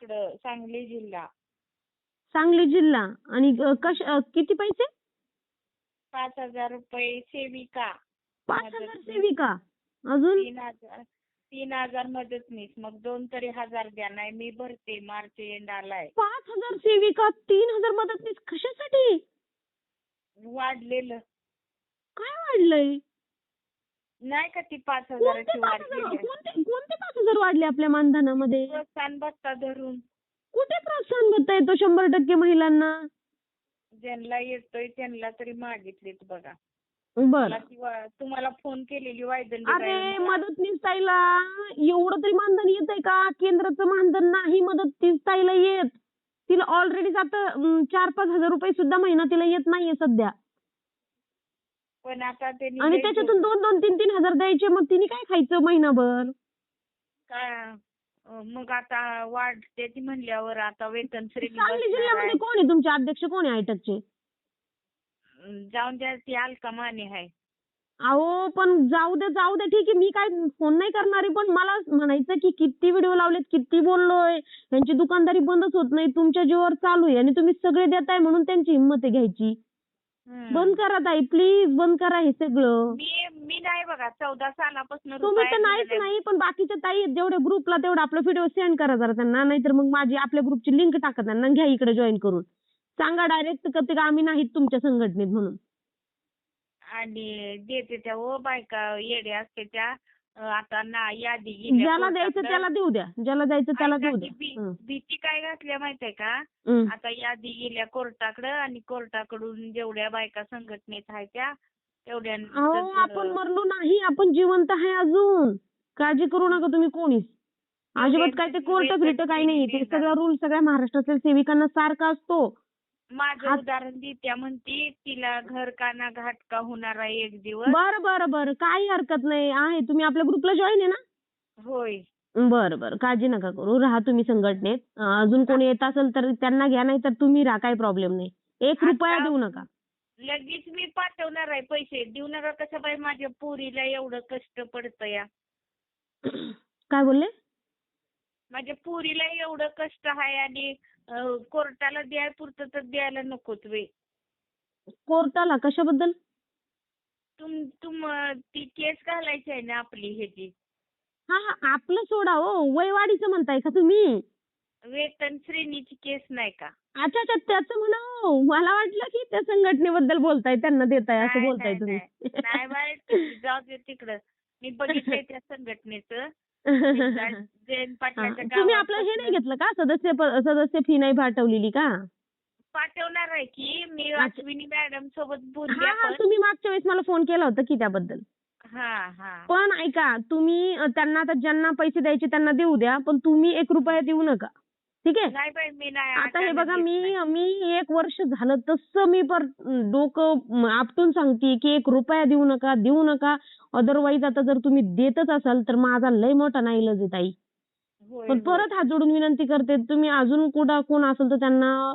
इकडं सांगली जिल्हा. सांगली जिल्हा. आणि किती पैसे? 5,000 रुपये सेविका. 5,000 सेविका. अजून 3,000 मदतनीस. मग 2 तरी हजार द्या, नाही मी भरते. मार्च एंड आलाय. 5,000 सेविका, 3,000 मदतनीस. कशासाठी? वाढलेलं काय वाढलंय? नाही का ती 5,000ची वाढ केली. कोणते 5,000 वाढले आपल्या मानधनामध्ये? प्रोत्साहन भत्ता धरून. कुठे प्रोत्साहन भत्ता येतो 100% महिलांना? ज्यांना येतोय त्यांना तरी मागितलेत बघा. बर. तुम्हाला फोन केलेली वायदंडी. अरे मदतनीस ताईला एवढं तरी मानधन येतंय का? केंद्राचं मानधन नाही मदतनीस ताईला येत. तिला ऑलरेडी आता 4-5 हजार रुपये सुद्धा महिना तिला येत नाहीये सध्या. पण आता आणि त्याच्यातून 2-2, 3-3 हजार द्यायचे, मग तिने काय खायचं महिनाभर? काय मग आता वाढते ती म्हणल्यावर आता वेतन श्रेणी सांगली जिल्ह्यामध्ये कोण आहे तुमचे अध्यक्ष? कोण आहे आयटकचे? जाऊन द्या, ती अलका माने आहे. अहो पण जाऊ दे ठीक आहे, मी काय फोन नाही करणारी, पण मला म्हणायचं की किती व्हिडिओ लावलेत, किती बोललोय, त्यांची दुकानदारी बंदच होत नाही, तुमच्या जीवावर चालू आहे आणि तुम्ही सगळे देताय म्हणून त्यांची हिंमत आहे घ्यायची. बंद करा ताई, प्लीज बंद करा हे सगळं. मी नाही बघा 14 सालापासून. तुम्ही तर नाहीच नाही, पण बाकीच्या ताई जेवढे ग्रुपला तेवढा आपला व्हिडिओ सेंड करा जरा त्यांना, नाहीतर मग माझी आपल्या ग्रुपची लिंक टाका त्यांना, घ्या इकडे जॉईन करून. सांगा डायरेक्ट का आम्ही नाहीत तुमच्या संघटनेत म्हणून. आणि देते त्या बायका येड्या असते त्या. आता ना यादी ज्याला द्यायचं त्याला देऊ द्या, ज्याला द्यायचं त्याला देऊ द्या. भीती काय घातल्या माहितीये का? आता यादी गेल्या कोर्टाकडे आणि कोर्टाकडून जेवढ्या बायका संघटनेत आहेत त्या तेवढ्या. आपण मरलो नाही, आपण जिवंत आहे अजून. काळजी करू नका तुम्ही कोणीच. अजिबात काय ते कोर्ट फिरट काही नाही. ते सगळा रूल सगळ्या महाराष्ट्रातील सेविकांना सारखा असतो. माझं उदाहरण देत्या म्हणती, तिला घर काना घाट का होणार आहे एक दिवस. बरं काही हरकत नाही आहे. तुम्ही आपल्या ग्रुपला जॉईन आहे ना? होय. बरं काळजी नका करू, राहा तुम्ही संघटनेत. अजून कोणी येत असेल तर त्यांना घ्या, नाही तर तुम्ही राहा, काही प्रॉब्लेम नाही. 1 रुपया देऊ नका. लगेच मी पाठवणार आहे पैसे. देऊ नका कसं बाई, माझ्या पोरीला एवढं कष्ट पडतं या. काय बोलले? माझ्या पोरीला एवढं कष्ट आहे आणि कोर्टाला द्याय पुरतं तर द्यायला नकोच वे. कोर्टाला कशाबद्दल? ती केस घालायची आहे ना आपली ह्याची. हा आपलं सोडा हो, वयवाढीचं म्हणताय का तुम्ही? वेतन श्रेणीची केस नाही का? अच्छा त्याचं म्हणा. मला वाटलं की त्या संघटनेबद्दल बोलताय, त्यांना देताय असं बोलताय तुम्ही. नाही बाय, जाऊ दे तिकडं. मी बघितलंय त्या संघटनेचं. तुम्ही आपलं हे नाही घेतलं का? सदस्य फी नाही पाठवलेली का? पाठवणार आहे की मी अश्विनी मॅडम सोबत बोलली. तुम्ही मागच्या वेळेस मला फोन केला होता की त्याबद्दल. पण ऐका, तुम्ही त्यांना आता ज्यांना पैसे द्यायचे त्यांना देऊ द्या, पण तुम्ही 1 रुपया देऊ नका. ठीक आहे? नाही बाई, मी नाही. आता हे बघा, मी 1 वर्ष झालं तसं मी डोकं आपटून सांगते की 1 रुपया देऊ नका. अदरवाईज आता जर तुम्ही देतच असाल तर माझा लय मोठा नाईलाज आहे ताई. पण परत हात जोडून विनंती करते, तुम्ही अजून कोण असेल तर त्यांना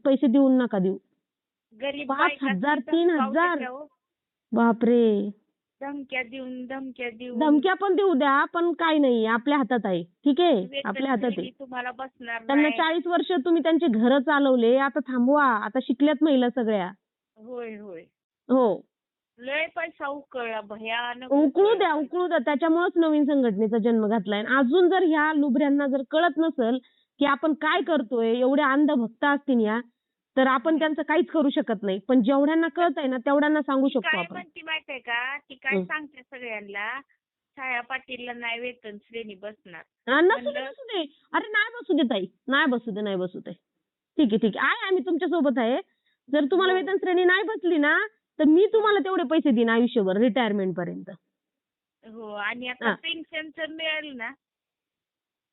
पैसे देऊ नका देऊ. 5,000 3,000 बापरे. धमक्या पण देऊ द्या, पण काय नाही, आपल्या हातात आहे. ठीक आहे, आपल्या हातात आहे. तुम्हाला बसणार. त्यांना 40 वर्ष तुम्ही त्यांचे घर चालवले, आता थांबवा. आता शिकल्यात महिला सगळ्या. होय हो, लय पैसा उकळला, भयानक उकळू द्या. त्याच्यामुळेच नवीन संघटनेचा जन्म घातलाय. अजून जर ह्या लुबऱ्यांना जर कळत नसेल की आपण काय करतोय, एवढ्या अंधभक्त असतील या, तर आपण त्यांचं काहीच करू शकत नाही. पण जेवढ्यांना कळतंय ना तेवढ्यांना सांगू शकतो आपण. म्हणती माहितीये का? ती काय सांगते सगळ्यांना, छाया पाटीलला नाही वेतन श्रेणी बसणार. नसू दे. अरे नाही बसू दे ताई, नाही बसू दे. ठीक आहे, आम्ही तुमच्या सोबत आहे. जर तुम्हाला वेतन श्रेणी नाही बसली ना, तर मी तुम्हाला तेवढे पैसे देईन आयुष्यभर, रिटायरमेंट पर्यंत. हो, आणि आता पेन्शनचं मिळेल ना?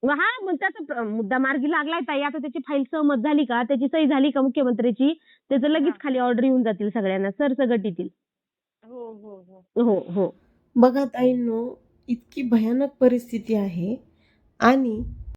मग त्याचा मुद्दा मार्गी लागलाय ताई. आता त्याची फाईल सहमत झाली का, त्याची सही झाली का मुख्यमंत्र्याची, त्याचं लगेच खाली ऑर्डर येऊन जातील सगळ्यांना, सरसगटीतील. हो. बघा ताईंनो, इतकी भयानक परिस्थिती आहे आणि